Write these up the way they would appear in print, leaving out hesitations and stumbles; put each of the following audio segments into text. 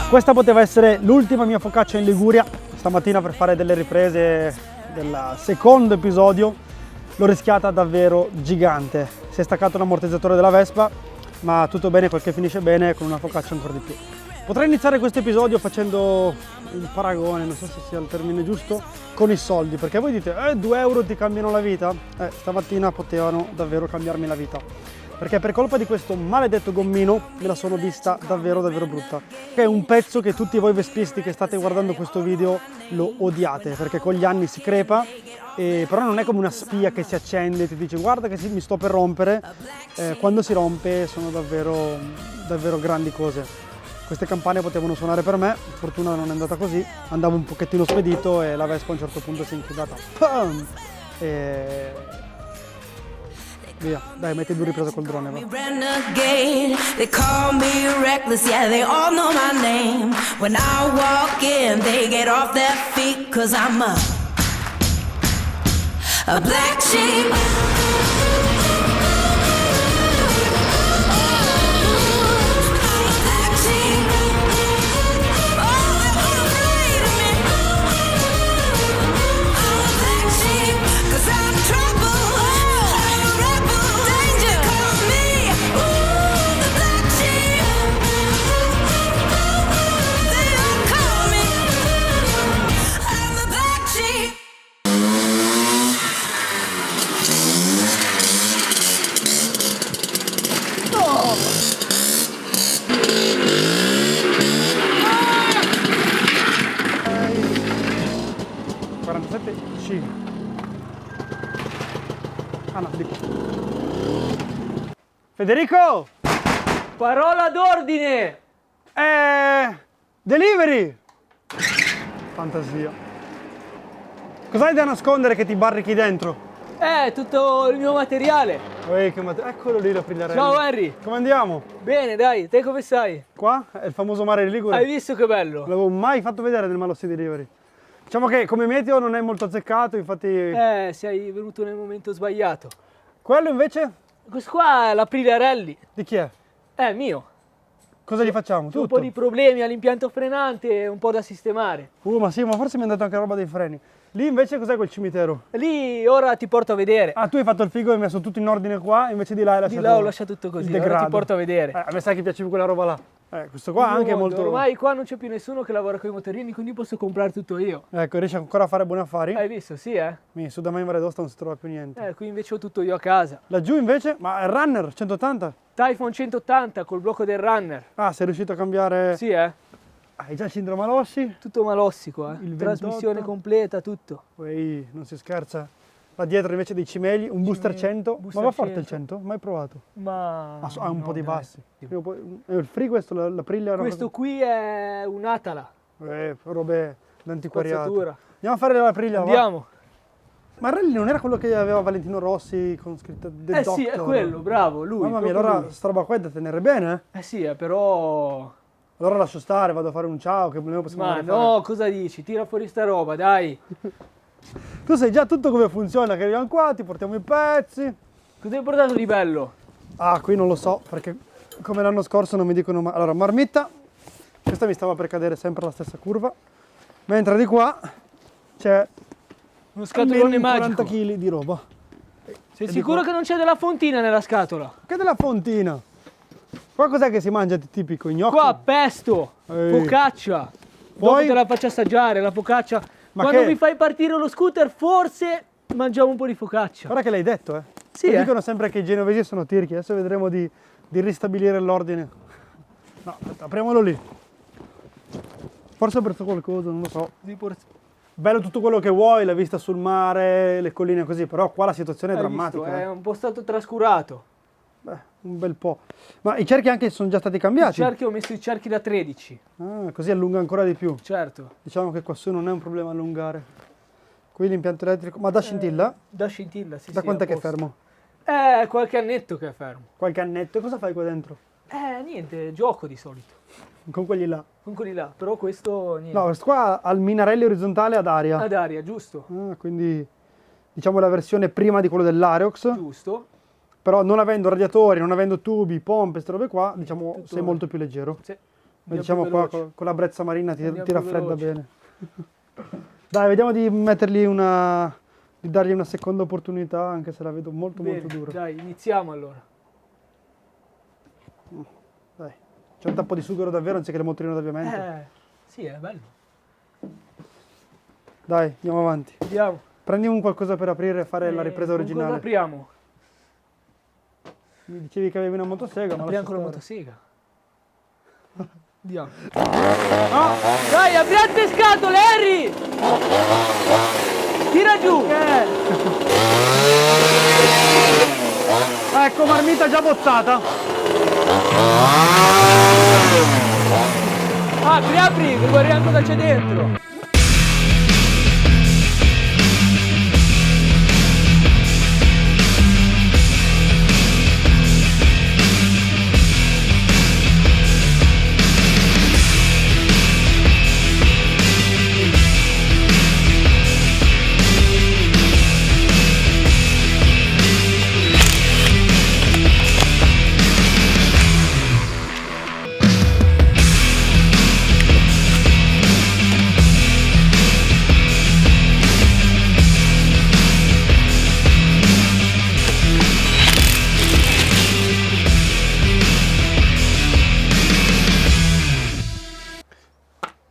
Questa poteva essere l'ultima mia focaccia in Liguria. Stamattina per fare delle riprese del secondo episodio l'ho rischiata davvero gigante. Si è staccato l'ammortizzatore della Vespa, ma tutto bene quel che finisce bene, con una focaccia ancora di più. Potrei iniziare questo episodio facendo un paragone, non so se sia il termine giusto, con i soldi, perché voi dite 2 euro ti cambiano la vita? Stamattina potevano davvero cambiarmi la vita, perché per colpa di questo maledetto gommino me la sono vista davvero brutta. Che è un pezzo che tutti voi vespisti che state guardando questo video lo odiate, perché con gli anni si crepa, però non è come una spia che si accende e ti dice guarda che mi sto per rompere. Quando si rompe sono davvero grandi cose. Queste campane potevano suonare per me, fortuna non è andata così, andavo un pochettino spedito e la Vespa a un certo punto si è inchiodata. Pam! E via, dai, metti 2 riprese col drone, va. They call me reckless, yeah, they all know my name. When I walk in, they get off their feet, 'cause I'm a black sheep. Federico! Parola d'ordine! Delivery! Fantasia. Cos'hai da nascondere che ti barrichi dentro? Tutto il mio materiale. Eccolo lì la Prigliarelli. Ciao Henry! Come andiamo? Bene, dai, te come stai? Qua è il famoso mare di Ligure. Hai visto che bello? Non l'avevo mai fatto vedere nel Malossi Delivery. Diciamo che come meteo non è molto azzeccato, infatti... sei venuto nel momento sbagliato. Quello invece? Questo qua è la Prigliarelli. Di chi è? È mio. Cosa gli facciamo? Tutto. Un po' di problemi all'impianto frenante e un po' da sistemare. Ma sì, ma forse mi è andato anche roba dei freni. Lì invece cos'è quel cimitero? Lì ora ti porto a vedere. Ah, tu hai fatto il figo e hai messo tutto in ordine qua, invece di là hai lasciato... Di là ho lasciato tutto così, ora ti porto a vedere. A me sai che piace quella roba là. Questo qua anche è molto... Ormai qua non c'è più nessuno che lavora con i motorini, quindi posso comprare tutto io. Ecco, riesci ancora a fare buoni affari? Hai visto, sì Su da me in Valle d'Aosta non si trova più niente. Qui invece ho tutto io a casa. Laggiù invece? Ma il Runner 180? Typhon 180 col blocco del Runner. Ah, sei riuscito a cambiare... Sì, Hai già il cilindro Malossi? Tutto Malossi qua, Il 28. Trasmissione completa, tutto. Poi non si scherza. Là dietro invece dei cimeli, un booster 100. Ma va forte il 100? Mai provato? Ma... ha un po' di bassi. È il free questo, la Priglia? Questo qui è un Atala. Robe d'antiquariato. Spazzatura. Andiamo a fare la Priglia, Andiamo. Va? Ma il rally non era quello che aveva Valentino Rossi con scritta The Doctor? Sì, è quello, bravo, lui. Mamma mia, allora sta roba qua è da tenere bene, sì, però... Allora lascio stare, vado a fare un ciao, che possiamo Ma no, cosa dici? Tira fuori sta roba, dai. Tu sai già tutto come funziona, che arriviamo qua, ti portiamo i pezzi. Cosa hai portato di bello? Ah, qui non lo so, perché come l'anno scorso non mi dicono mai. Allora, marmitta, questa mi stava per cadere sempre la stessa curva, mentre di qua c'è uno scatolone magico. 40 kg di roba. Sei sicuro che non c'è della fontina nella scatola? Che della fontina? Qua cos'è che si mangia di tipico? Gnocchi? Qua pesto, focaccia. Poi dopo te la faccio assaggiare, la focaccia. Ma quando che... mi fai partire lo scooter forse mangiamo un po' di focaccia. Guarda che l'hai detto, eh? Sì, dicono sempre che i genovesi sono tirchi, adesso vedremo di ristabilire l'ordine. No, aspetta, apriamolo lì. Forse ho preso qualcosa, non lo so. Bello tutto quello che vuoi, la vista sul mare, le colline così, però qua la situazione è drammatica. Visto, è un po' stato trascurato. Un bel po'. Ma i cerchi anche sono già stati cambiati? I cerchi ho messo i cerchi da 13. Ah, così allunga ancora di più. Certo. Diciamo che qua su non è un problema allungare. Qui l'impianto elettrico, ma da scintilla? Da scintilla, sì. Da quant'è che è fermo? Qualche annetto che è fermo. Qualche annetto? E cosa fai qua dentro? Niente, gioco di solito. Con quelli là? Con quelli là, però questo niente. No, questo qua ha il Minarelli orizzontale ad aria. Ad aria, giusto. Quindi diciamo la versione prima di quello dell'Areox. Giusto. Però non avendo radiatori, non avendo tubi, pompe, queste robe qua, diciamo sei molto più leggero. Sì. Diciamo qua veloce. con la brezza marina ti Andiamo raffredda veloce. bene. Dai, vediamo di di dargli una seconda opportunità, anche se la vedo molto Bene, molto dura. dai, iniziamo allora. Dai, c'è un tappo di sughero davvero anziché le motorine d'avviamento. Sì, è bello. Dai, andiamo avanti. Andiamo. Prendi un qualcosa per aprire e fare la ripresa Cosa originale. apriamo? Mi dicevi che avevi una motosega, ma Apriamo con la lascia stare. motosega. Andiamo. Dai, apriamo le scatole, Harry! Tira giù! Ecco, marmita già bozzata. Apri, che guardiamo cosa c'è dentro.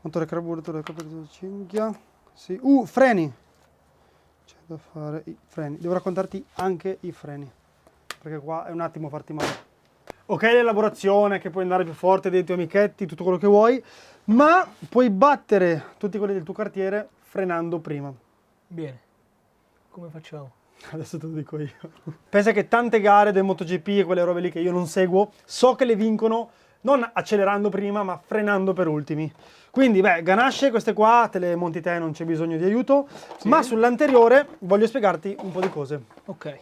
Motore carburatore, carburatore cinghia. Sì. Freni. C'è da fare i freni. Devo raccontarti anche i freni, perché qua è un attimo farti male. Ok, l'elaborazione, che puoi andare più forte dei tuoi amichetti, tutto quello che vuoi, ma puoi battere tutti quelli del tuo quartiere frenando prima. Bene. Come facciamo? Adesso te lo dico io. Pensa che tante gare del MotoGP e quelle robe lì che io non seguo, so che le vincono non accelerando prima, ma frenando per ultimi. Quindi, ganasce, queste qua te le monti te, non c'è bisogno di aiuto, Sì. ma sull'anteriore voglio spiegarti un po' di cose. Ok.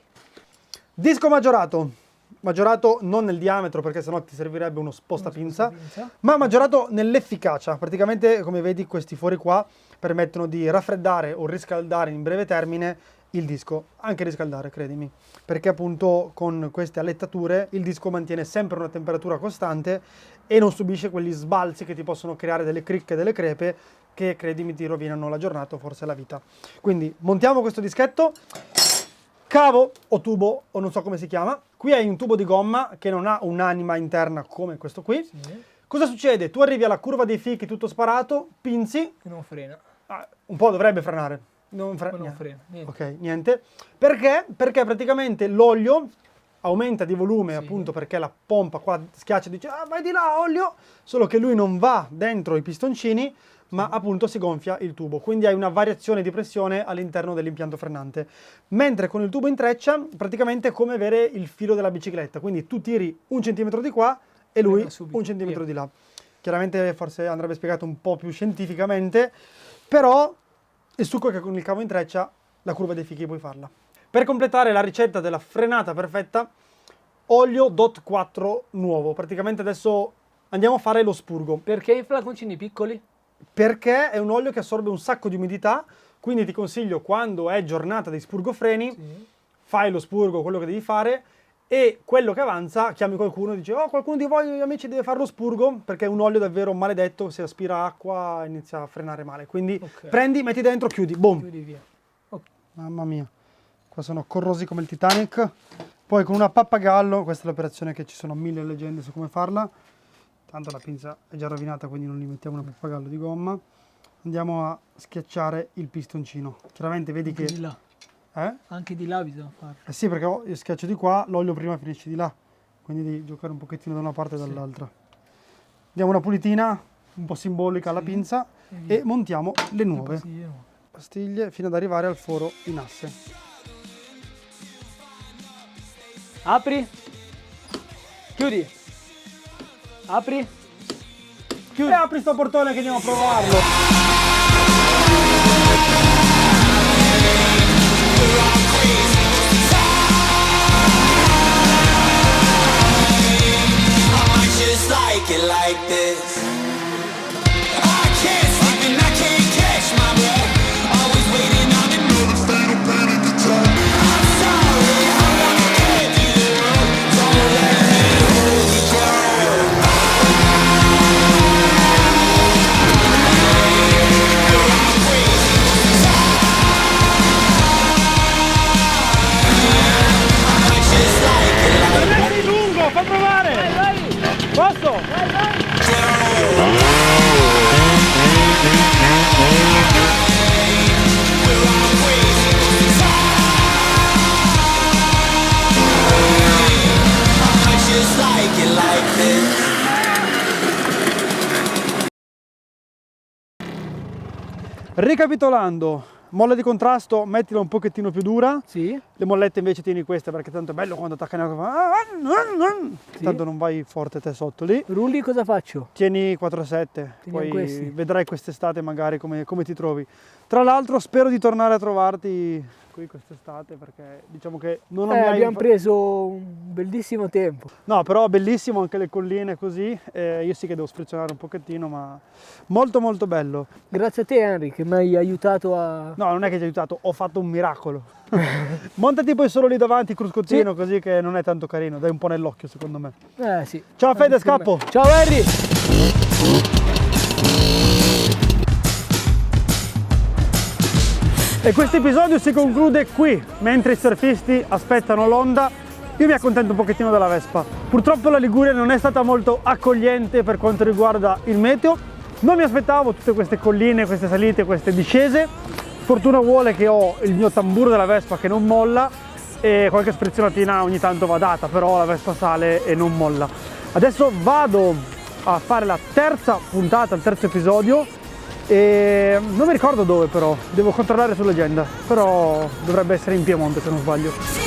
Disco maggiorato. Maggiorato non nel diametro, perché sennò ti servirebbe uno spostapinza, ma maggiorato nell'efficacia. Praticamente, come vedi, questi fori qua permettono di raffreddare o riscaldare in breve termine il disco, anche riscaldare, credimi, perché appunto con queste allettature il disco mantiene sempre una temperatura costante e non subisce quegli sbalzi che ti possono creare delle cricche e delle crepe che, credimi, ti rovinano la giornata o forse la vita. Quindi montiamo questo dischetto, cavo o tubo o non so come si chiama. Qui hai un tubo di gomma che non ha un'anima interna come questo qui. Sì. Cosa succede? Tu arrivi alla curva dei fichi tutto sparato, pinzi, Che non frena. un po' dovrebbe frenare. Non Ma non niente. frena. Niente. Ok, niente. Perché? Perché praticamente l'olio aumenta di volume, Sì. appunto perché la pompa qua schiaccia e dice vai di là olio, solo che lui non va dentro i pistoncini, ma appunto si gonfia il tubo, quindi hai una variazione di pressione all'interno dell'impianto frenante. Mentre con il tubo in treccia praticamente è come avere il filo della bicicletta, quindi tu tiri 1 centimetro di qua e lui Frena subito, 1 centimetro via. di là. Chiaramente forse andrebbe spiegato un po' più scientificamente, però il succo è che con il cavo in treccia la curva dei fichi puoi farla. Per completare la ricetta della frenata perfetta, olio DOT 4 nuovo. Praticamente adesso andiamo a fare lo spurgo. Perché i flaconcini piccoli? Perché è un olio che assorbe un sacco di umidità, quindi ti consiglio, quando è giornata di spurgofreni, Sì. fai lo spurgo, quello che devi fare, e quello che avanza chiami qualcuno e dice qualcuno di voi amici deve fare lo spurgo, perché è un olio davvero maledetto, se aspira acqua inizia a frenare male. Quindi Ok. prendi, metti dentro, chiudi, boom. Chiudi via. Ok. Mamma mia, qua sono corrosi come il Titanic. Poi con una pappagallo, questa è l'operazione che ci sono 1000 leggende su come farla. Tanto la pinza è già rovinata, quindi non gli mettiamo una pappagallo di gomma. Andiamo a schiacciare il pistoncino. Chiaramente vedi Anche che... di là. Eh? Anche di là bisogna farlo. Eh sì, perché io schiaccio di qua, l'olio prima finisce di là. Quindi devi giocare un pochettino da una parte e dall'altra. Diamo una pulitina, un po' simbolica alla pinza, e montiamo le nuove pastiglie fino ad arrivare al foro in asse. Apri. Chiudi. Apri. E apri sto portone che andiamo a provarlo. Just like it like this. I can't sleep and I can't catch my breath. Always waiting on another fatal panic attack. I'm sorry, I wanna give you the world. Don't let me hold you down. Just like it like this. Ricapitolando, molla di contrasto mettila un pochettino più dura. Sì. Le mollette invece tieni queste perché tanto è bello quando attacca Sì. tanto non vai forte te sotto lì. Rulli cosa faccio? Tieni 4-7, poi questi. vedrai quest'estate magari come ti trovi. Tra l'altro spero di tornare a trovarti qui quest'estate perché diciamo che non ho mai... Abbiamo preso un bellissimo tempo. No, però bellissimo anche le colline così, io sì che devo sfrecciare un pochettino, ma molto molto bello. Grazie a te Henry che mi hai aiutato a... No, non è che ti ho aiutato, ho fatto un miracolo. Montati poi solo lì davanti, cruscottino, Sì. così che non è tanto carino, dai un po' nell'occhio secondo me. Sì. Ciao Fede, scappo! Ciao Henry! E questo episodio si conclude qui, mentre i surfisti aspettano l'onda. Io mi accontento un pochettino della Vespa. Purtroppo la Liguria non è stata molto accogliente per quanto riguarda il meteo. Non mi aspettavo tutte queste colline, queste salite, queste discese. Fortuna vuole che ho il mio tamburo della Vespa che non molla e qualche sprizionatina ogni tanto va data, però la Vespa sale e non molla. Adesso vado a fare la terza puntata, il terzo episodio. E non mi ricordo dove però, devo controllare sull'agenda, però dovrebbe essere in Piemonte se non sbaglio.